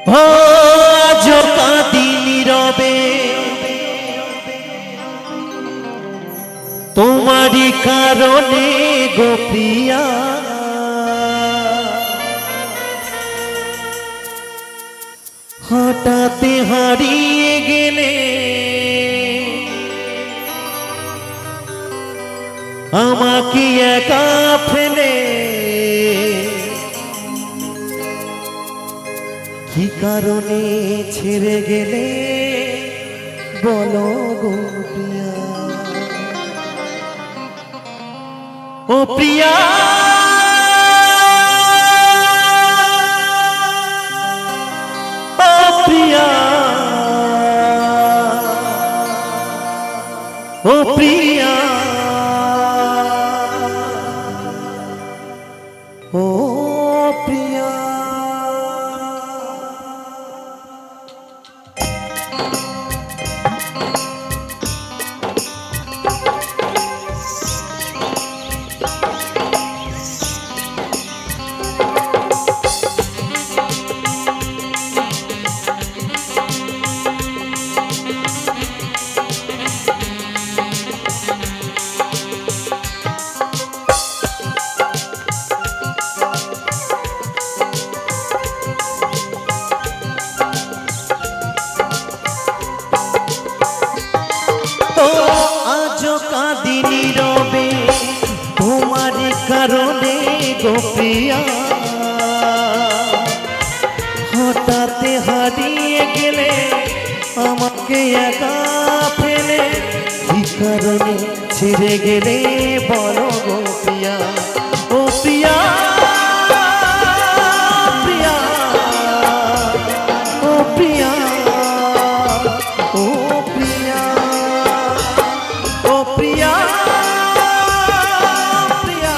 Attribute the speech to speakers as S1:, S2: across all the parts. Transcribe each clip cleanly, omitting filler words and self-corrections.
S1: আজ কাঁদি নীরবে তোমারই কারণে গো প্রিয়া, হঠাৎ হারিয়ে গেলে আমাকে একা ফেলে, কি কারণে ছেড়ে গেলে বলো গো প্রিয়া। ও প্রিয়া ও প্রিয়া ও প্রিয়া ও প্রিয়া। কাঁদি নীরবে তোমার কারণে গো প্রিয়া, হঠাৎ হারিয়ে গেলে আমাকে একা ফেলে, কি কারণে ছেড়ে গেলে বলো গো প্রিয়া। ও প্রিয়া প্রিয়া ও প্রিয়া ও প্রিয়া ও প্রিয়া প্রিয়া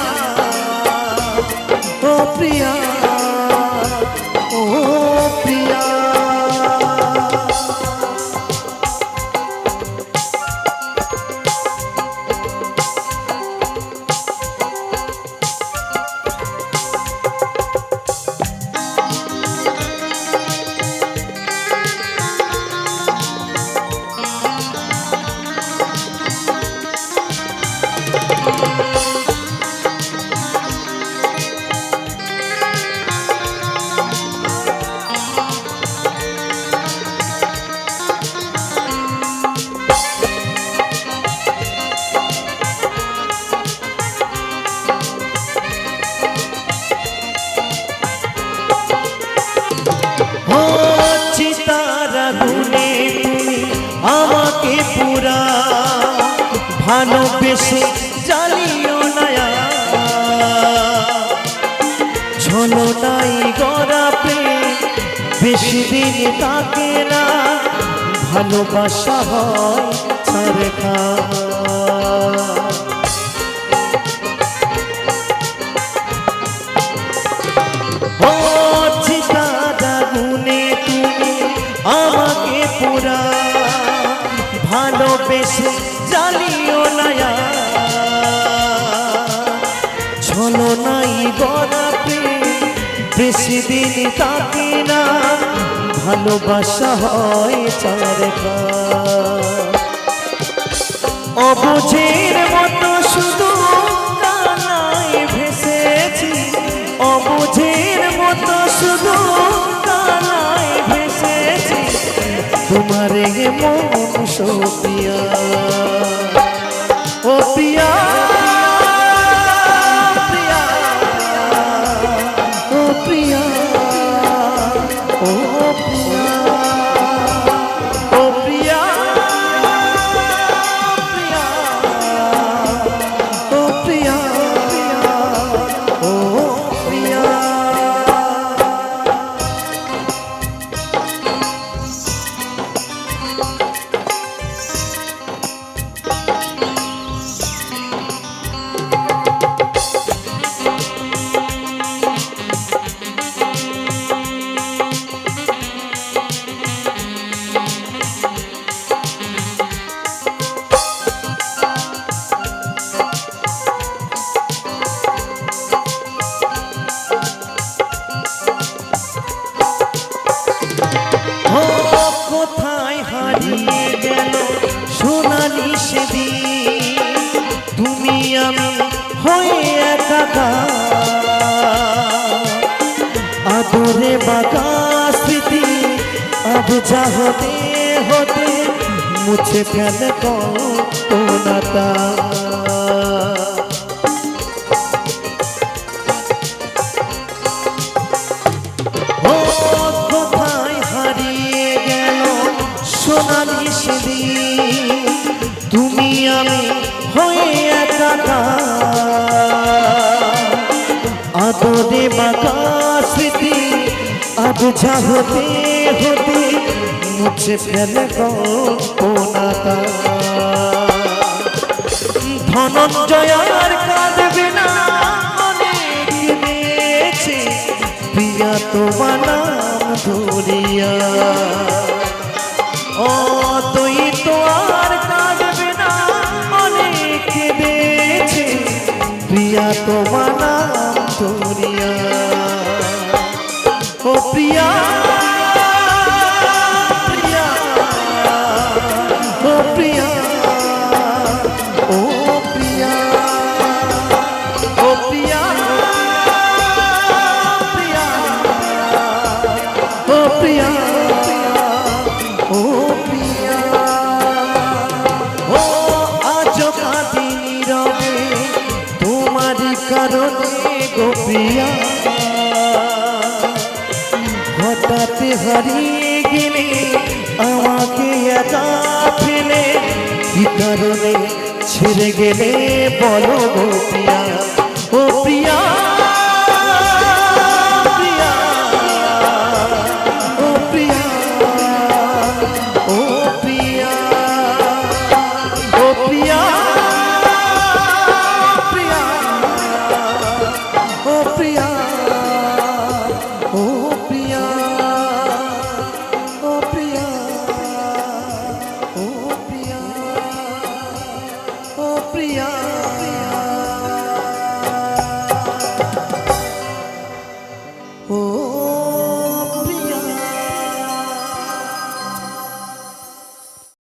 S1: ও প্রিয়া ও প্রিয়া। আমাকে পুরা ভালোবেসে জ্বালিও না, ছলনাই গড়া প্রেম বেশি দিন থাকে না, ভালোবাসা হয় ছাড়খা। ও চিতার আগুনে তুমি আমাকে পুরা ভালোবেসে জ্বালিও না, ছলনাই গড়া প্রেম বেশি দিন থাকে না, ভালোবাসা হয় চারখা। অবুঝের মতো শুধু কানায় ভেসেছি, অবুঝের মতো শুধু কানায় ভেসেছি, তোমারে মন সোপিয়া। ও প্রিয়া প্রিয়া ও প্রিয়া ও প্রিয়া ও প্রিয়া প্রিয়া ও প্রিয়া ও প্রিয়া। টাকা আদরে বাঁকা স্মৃতি अब चाहते होते मुझे फैल कौन नाता ओ कोथाय हारिए गेल सोनाली सेदिन तुमी आमी हये एकाकार आदरे बाँका स्मृति अब चाहते होते मुझे फैल कोनाता धनंजयार काঁদবে না অনেক বেঁচে প্রিয়া তোমার নাম ধরিয়া ও তুই তো আর কাঁদবে না অনেক বেঁচে প্রিয়া তোমার নাম ধরিয়া ओ प्रिया प्रिया ओ प्रिया ओ प्रिया ओ प्रिया प्रिया ओ प्रिया ओ प्रिया ओ आज काঁদি নীরবে তোমারই কারণে গো প্রিয়া হঠাৎ হারিয়ে গেলে আমাকে একা ফেলে কি কারণে ছেড়ে গেলে বলো গো প্রিয়া ও প্রিয়া